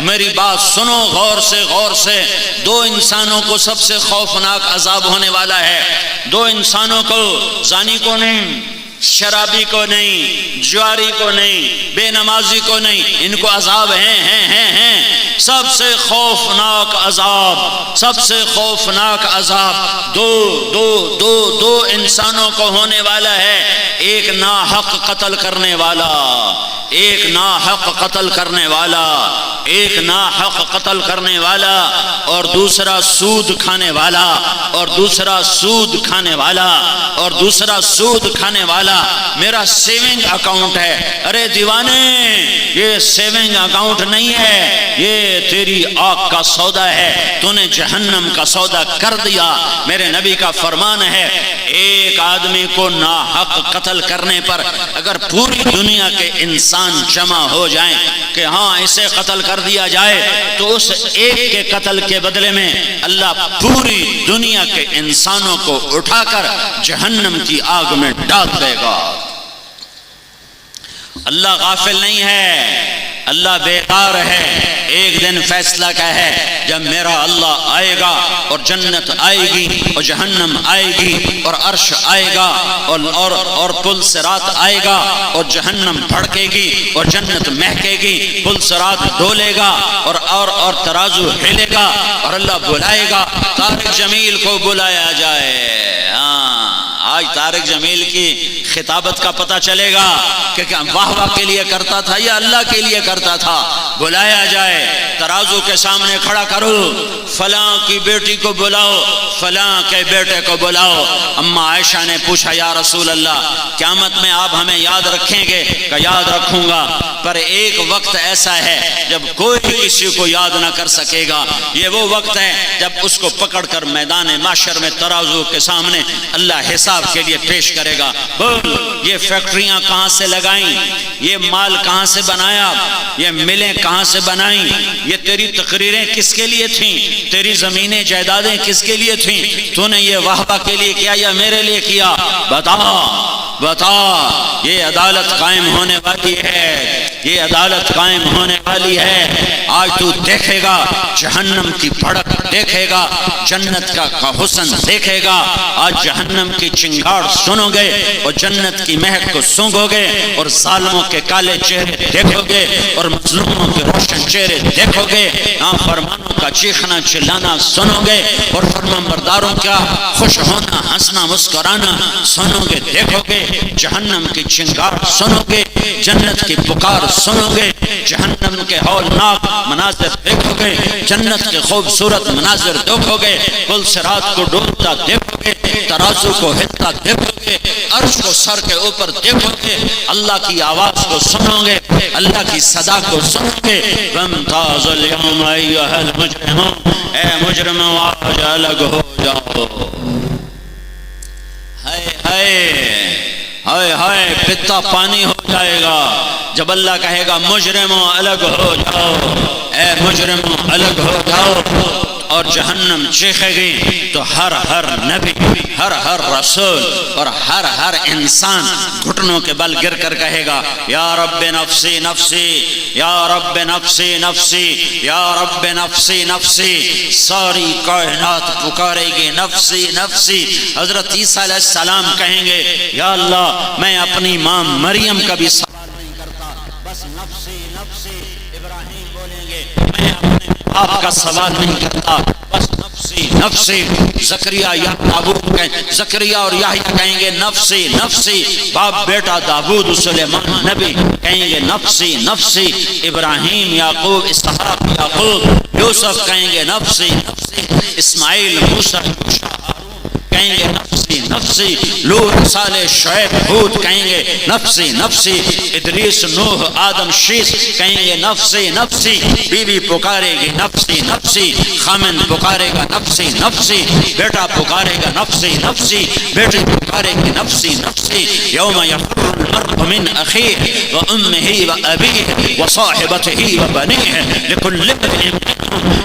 میری بات سنو غور سے دو انسانوں کو سب سے خوفناک عذاب ہونے والا ہے. دو انسانوں کو، زانی کو نہیں، شرابی کو نہیں، جواری کو نہیں، بے نمازی کو نہیں، ان کو عذاب ہیں. سب سے خوفناک عذاب، سب سے خوفناک عذاب دو انسانوں کو ہونے والا ہے. ایک ناحق قتل کرنے والا، ایک ناحق قتل کرنے والا، ایک ناحق قتل کرنے والا، اور دوسرا سود کھانے والا، اور دوسرا سود کھانے والا، اور دوسرا سود کھانے والا. میرا سیونگ اکاؤنٹ ہے. ارے دیوانے، یہ سیونگ اکاؤنٹ نہیں ہے، یہ تیری آگ کا سودا ہے، تو نے جہنم کا سودا کر دیا. میرے نبی کا فرمان ہے، ایک آدمی کو ناحق قتل کرنے پر اگر پوری دنیا کے انسان جمع ہو جائیں کہ ہاں اسے قتل کر دیا جائے، تو اس ایک کے قتل کے بدلے میں اللہ پوری دنیا کے انسانوں کو اٹھا کر جہنم کی آگ میں ڈال دے گا. اللہ غافل نہیں ہے، اللہ بیدار ہے. ایک دن فیصلہ کیا ہے، جب میرا اللہ آئے گا اور جنت آئے گی اور جہنم آئے گی اور عرش آئے گا اور پل صراط آئے گا اور جہنم بھڑکے گی اور جنت مہکے گی، پل صراط ڈولے گا اور ترازو ہلے گا اور اللہ بلائے گا. طارق جمیل کو بلایا جائے. آج طارق جمیل کی خطابت کا پتہ چلے گا کہ واہ واہ کے لیے کرتا تھا یا اللہ کے لیے کرتا تھا. بلایا جائے، ترازو کے سامنے کھڑا کرو، فلاں کی بیٹی کو بلاؤ، فلاں کے بیٹے کو بلاؤ. اما عائشہ نے پوچھا، یا رسول اللہ، قیامت میں آپ ہمیں یاد رکھیں گے؟ کہ یاد رکھوں گا، پر ایک وقت ایسا ہے جب کوئی کسی کو یاد نہ کر سکے گا. یہ وہ وقت ہے جب اس کو پکڑ کر میدان محشر میں ترازو کے سامنے اللہ حساب کے لیے پیش کرے گا. بول، یہ فیکٹریاں کہاں سے لگائیں؟ یہ مال کہاں سے بنایا؟ یہ ملیں کہاں سے بنائیں؟ یہ تیری تقریریں کس کے لیے تھیں؟ تیری زمینیں جائیدادیں کس کے لیے تھیں؟ تو نے یہ واہبہ کے لیے کیا یا میرے لیے کیا؟ بتا. یہ عدالت قائم ہونے والی ہے، یہ عدالت قائم ہونے والی ہے. آج تو دیکھے گا جہنم کی بھڑک، دیکھے گا جنت کا حسن، دیکھے گا آج جہنم کی چنگاڑ سنو گے اور جنت کی مہک کو سونگو گے، اور ظالموں کے کالے چہرے دیکھو گے اور مظلوموں کے روشن چہرے دیکھو گے. نافرمانوں کا چیخنا چلانا سنو گے اور فرمانبرداروں کا خوش ہونا، ہنسنا، مسکرانا سنو گے، دیکھو گے. جہنم کی چنگاڑ سنو گے، جنت کی پکار سنو گے، جہنم کے ہولناک مناظر دیکھو گے، جنت کے خوبصورت مناظر دیکھو گے، پل صراط کو ڈولتا دیکھو گے، ترازو کو ہلتا دیکھو گے، عرش کو سر کے اوپر دیکھو گے، اللہ کی آواز کو سنو گے، اللہ کی صدا کو سنو گے. وامتازوا اليوم ایھا المجرمون، اے مجرموں آج الگ ہو جاؤ. ہائے ہائے پتا پانی ہو جائے گا جب اللہ کہے گا مجرموں الگ ہو جاؤ، اے مجرموں الگ ہو جاؤ. اور جہنم چیخے گی تو ہر نبی، ہر رسول اور ہر انسان گھٹنوں کے بل گر کر کہے گا، یا رب نفسی نفسی، یا رب نفسی نفسی، یا رب نفسی نفسی. ساری کائنات پکارے گی نفسی نفسی. حضرت عیسیٰ علیہ السلام کہیں گے، یا اللہ میں اپنی ماں مریم کا بھی سوال نہیں کرتا، بس نفسی نفسی. ابراہیم بولیں گے، میں اپنے باپ کا سوال نہیں کرتا، بس نفسی نفسی. زکریا زکریا اور یحییٰ کہیں گے نفسی نفسی. باپ بیٹا داؤد سلیمان نبی کہیں گے نفسی نفسی. ابراہیم، یعقوب، اسحاق، یعقوب، یوسف کہیں گے نفسی نفسی. اسماعیل، موسیٰ، کہیں گے نفسی نفسی. لوط، صالح، شعیب، ہود کہیں گے نفسی نفسی. ادریس، نوح، آدم، شیس کہیں گے نفسی نفسی. بیوی پکارے گی نفسی نفسی. خامن پکارے گا نفسی نفسی. بیٹا پکارے گا نفسی نفسی. بیٹی پکارے گی نفسی نفسی. یوم یفر المرء من اخیہ وامہ وابیہ وصاحبتہ وبنیہ لکل امرئ